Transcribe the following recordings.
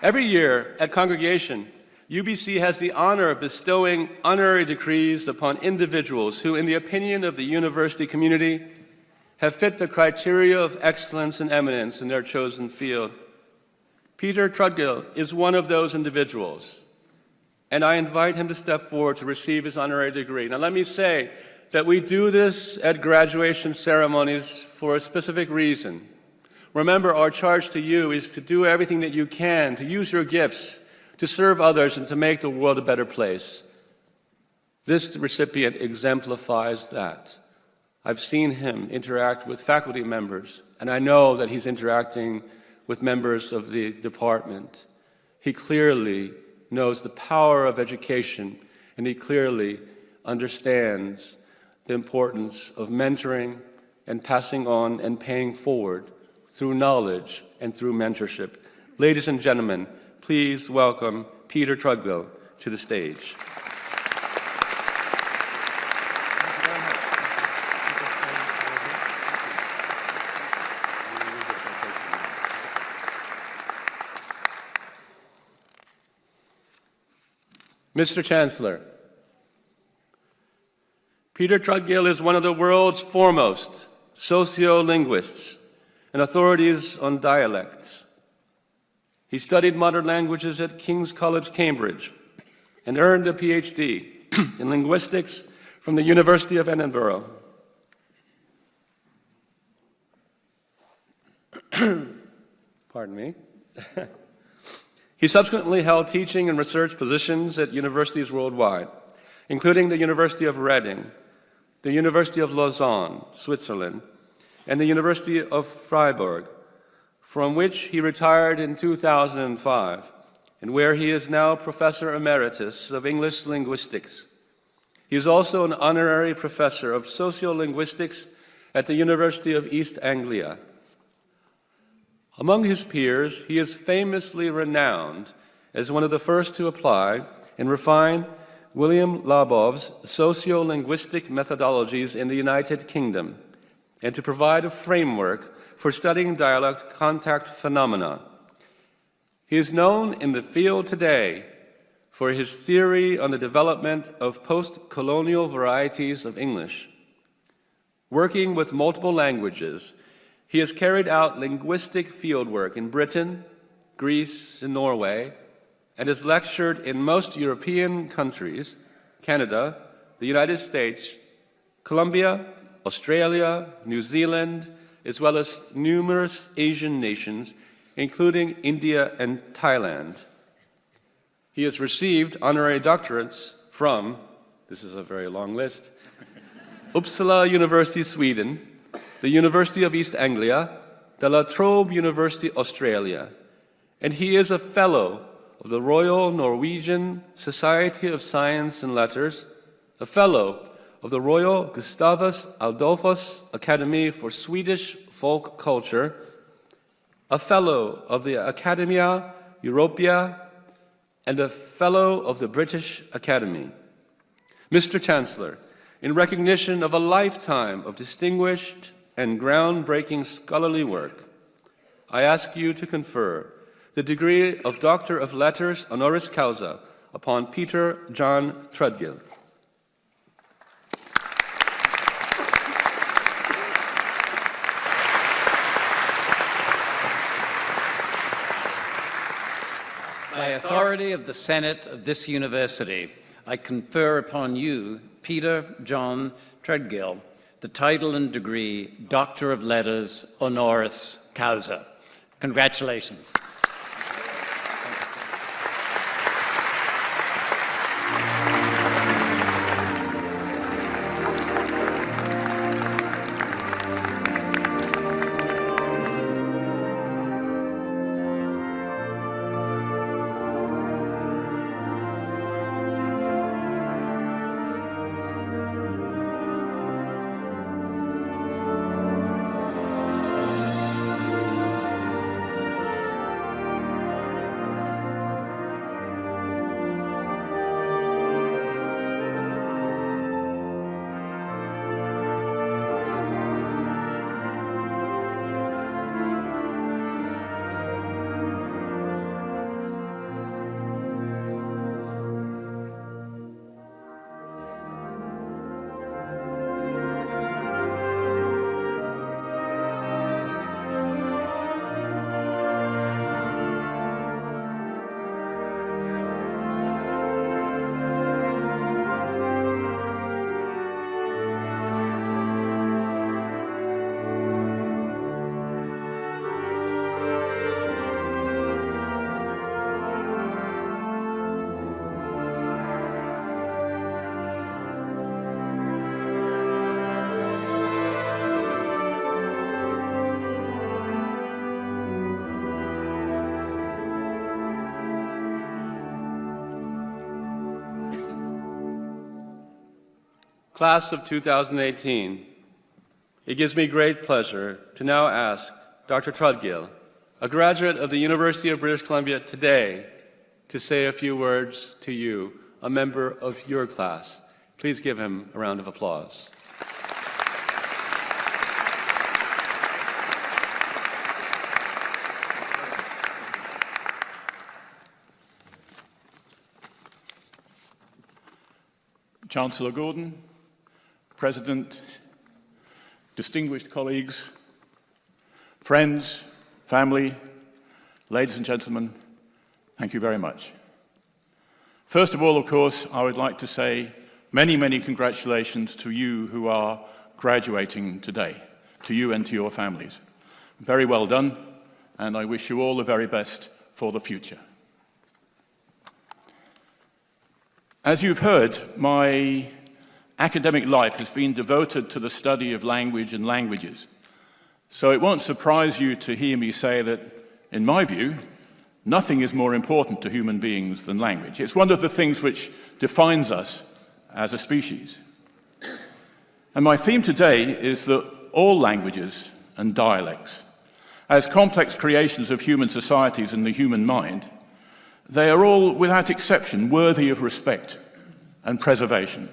Every year at Congregation, UBC has the honor of bestowing honorary degrees upon individuals who, in the opinion of the university community, have fit the criteria of excellence and eminence in their chosen field. Peter Trudgill is one of those individuals, and I invite him to step forward to receive his honorary degree. Now, let me say that we do this at graduation ceremonies for a specific reason. Remember, our charge to you is to do everything that you can, to use your gifts, to serve others, and to make the world a better place. This recipient exemplifies that. I've seen him interact with faculty members, and I know that he's interacting with members of the department. He clearly knows the power of education, and he clearly understands the importance of mentoring and passing on and paying forward through knowledge and through mentorship. Ladies and gentlemen, please welcome Peter Trudgill to the stage. Mr. Chancellor, Peter Trudgill is one of the world's foremost sociolinguists and authorities on dialects. He studied modern languages at King's College, Cambridge, and earned a PhD in linguistics from the University of Edinburgh. Pardon me. He subsequently held teaching and research positions at universities worldwide, including the University of Reading, the University of Lausanne, Switzerland, and the University of Freiburg, from which he retired in 2005, and where he is now Professor Emeritus of English Linguistics. He is also an honorary professor of sociolinguistics at the University of East Anglia. Among his peers, he is famously renowned as one of the first to apply and refine William Labov's sociolinguistic methodologies in the United Kingdom, and to provide a framework for studying dialect contact phenomena. He is known in the field today for his theory on the development of post-colonial varieties of English. Working with multiple languages, he has carried out linguistic fieldwork in Britain, Greece, and Norway, and has lectured in most European countries, Canada, the United States, Colombia, Australia, New Zealand, as well as numerous Asian nations, including India and Thailand. He has received honorary doctorates from, this is a very long list, Uppsala University, Sweden, the University of East Anglia, the La Trobe University, Australia, and he is a fellow of the Royal Norwegian Society of Science and Letters, a fellow of the Royal Gustavus Adolphus Academy for Swedish Folk Culture, a fellow of the Academia Europea, and a fellow of the British Academy. Mr. Chancellor, in recognition of a lifetime of distinguished and groundbreaking scholarly work, I ask you to confer the degree of Doctor of Letters honoris causa upon Peter John Trudgill. By authority of the Senate of this university, I confer upon you, Peter John Trudgill, the title and degree Doctor of Letters honoris causa. Congratulations. Class of 2018, it gives me great pleasure to now ask Dr. Trudgill, a graduate of the University of British Columbia today, to say a few words to you, a member of your class. Please give him a round of applause. Chancellor Gordon, President, distinguished colleagues, friends, family, ladies and gentlemen, thank you very much. First of all, of course, I would like to say many, many congratulations to you who are graduating today, to you and to your families. Very well done, and I wish you all the very best for the future. As you've heard, my academic life has been devoted to the study of language and languages. So it won't surprise you to hear me say that, in my view, nothing is more important to human beings than language. It's one of the things which defines us as a species. And my theme today is that all languages and dialects, as complex creations of human societies and the human mind, they are all, without exception, worthy of respect and preservation.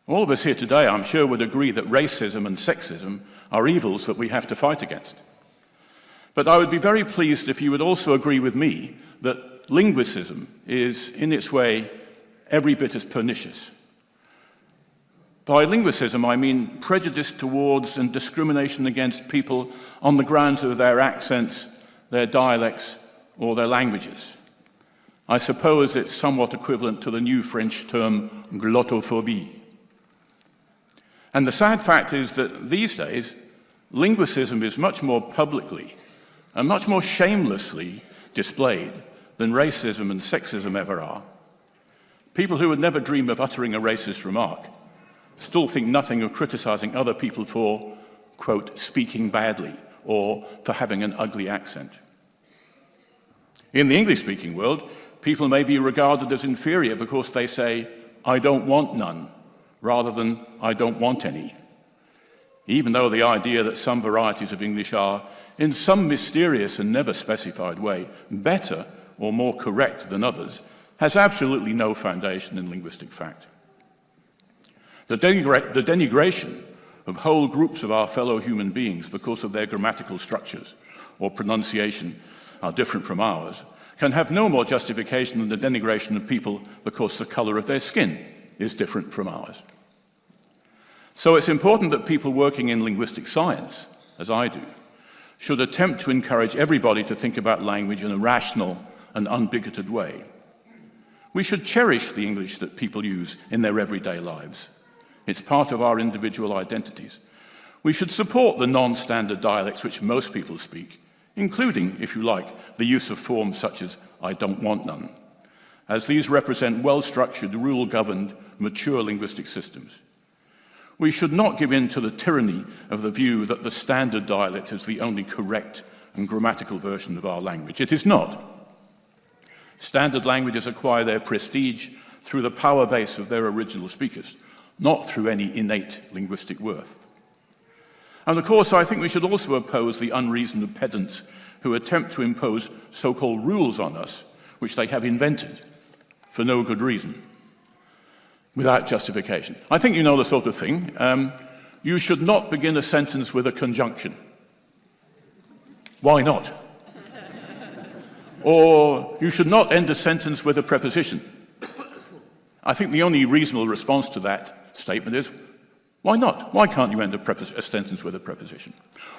All of us here today, I'm sure, would agree that racism and sexism are evils that we have to fight against. But I would be very pleased if you would also agree with me that linguicism is, in its way, every bit as pernicious. By linguicism, I mean prejudice towards and discrimination against people on the grounds of their accents, their dialects, or their languages. I suppose it's somewhat equivalent to the new French term glottophobie. And the sad fact is that these days, linguicism is much more publicly and much more shamelessly displayed than racism and sexism ever are. People who would never dream of uttering a racist remark still think nothing of criticizing other people for, quote, speaking badly or for having an ugly accent. In the English-speaking world, people may be regarded as inferior because they say, "I don't want none," rather than "I don't want any," even though the idea that some varieties of English are, in some mysterious and never specified way, better or more correct than others, has absolutely no foundation in linguistic fact. The denigration of whole groups of our fellow human beings because of their grammatical structures or pronunciation are different from ours can have no more justification than the denigration of people because the color of their skin is different from ours. So it's important that people working in linguistic science, as I do, should attempt to encourage everybody to think about language in a rational and unbigoted way. We should cherish the English that people use in their everyday lives. It's part of our individual identities. We should support the non-standard dialects which most people speak, including, if you like, the use of forms such as "I don't want none," as these represent well-structured, rule-governed, mature linguistic systems. We should not give in to the tyranny of the view that the standard dialect is the only correct and grammatical version of our language. It is not. Standard languages acquire their prestige through the power base of their original speakers, not through any innate linguistic worth. And of course, I think we should also oppose the unreason of pedants who attempt to impose so-called rules on us, which they have invented for no good reason, without justification. I think you know the sort of thing. You should not begin a sentence with a conjunction. Why not? Or you should not end a sentence with a preposition. I think the only reasonable response to that statement is, why not? Why can't you end a sentence with a preposition?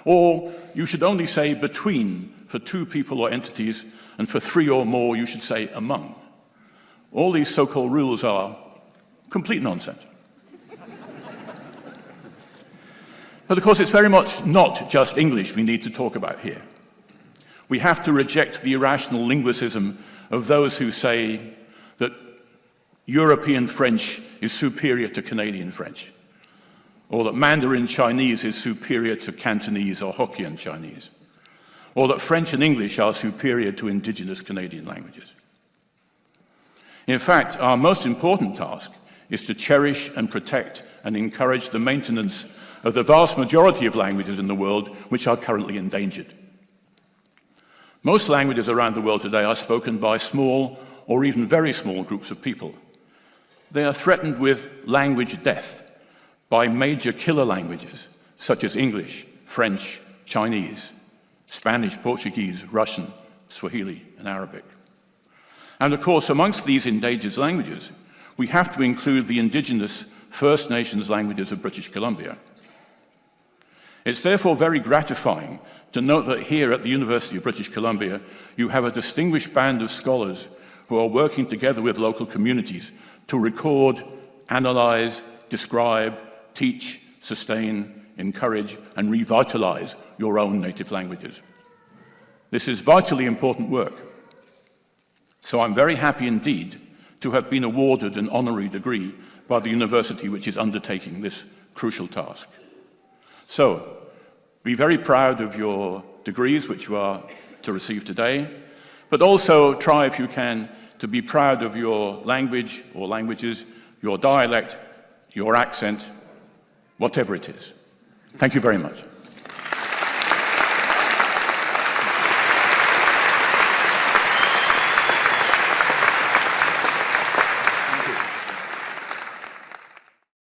Or you should only say between for two people or entities, and for three or more you should say among. All these so-called rules are complete nonsense. But of course, it's very much not just English we need to talk about here. We have to reject the irrational linguicism of those who say that European French is superior to Canadian French, or that Mandarin Chinese is superior to Cantonese or Hokkien Chinese, or that French and English are superior to indigenous Canadian languages. In fact, our most important task is to cherish and protect and encourage the maintenance of the vast majority of languages in the world which are currently endangered. Most languages around the world today are spoken by small or even very small groups of people. They are threatened with language death by major killer languages such as English, French, Chinese, Spanish, Portuguese, Russian, Swahili, and Arabic. And of course, amongst these endangered languages, we have to include the indigenous First Nations languages of British Columbia. It's therefore very gratifying to note that here at the University of British Columbia, you have a distinguished band of scholars who are working together with local communities to record, analyze, describe, teach, sustain, encourage, and revitalize your own native languages. This is vitally important work. So I'm very happy indeed to have been awarded an honorary degree by the university which is undertaking this crucial task. So, be very proud of your degrees which you are to receive today, but also try, if you can, to be proud of your language or languages, your dialect, your accent, whatever it is. Thank you very much.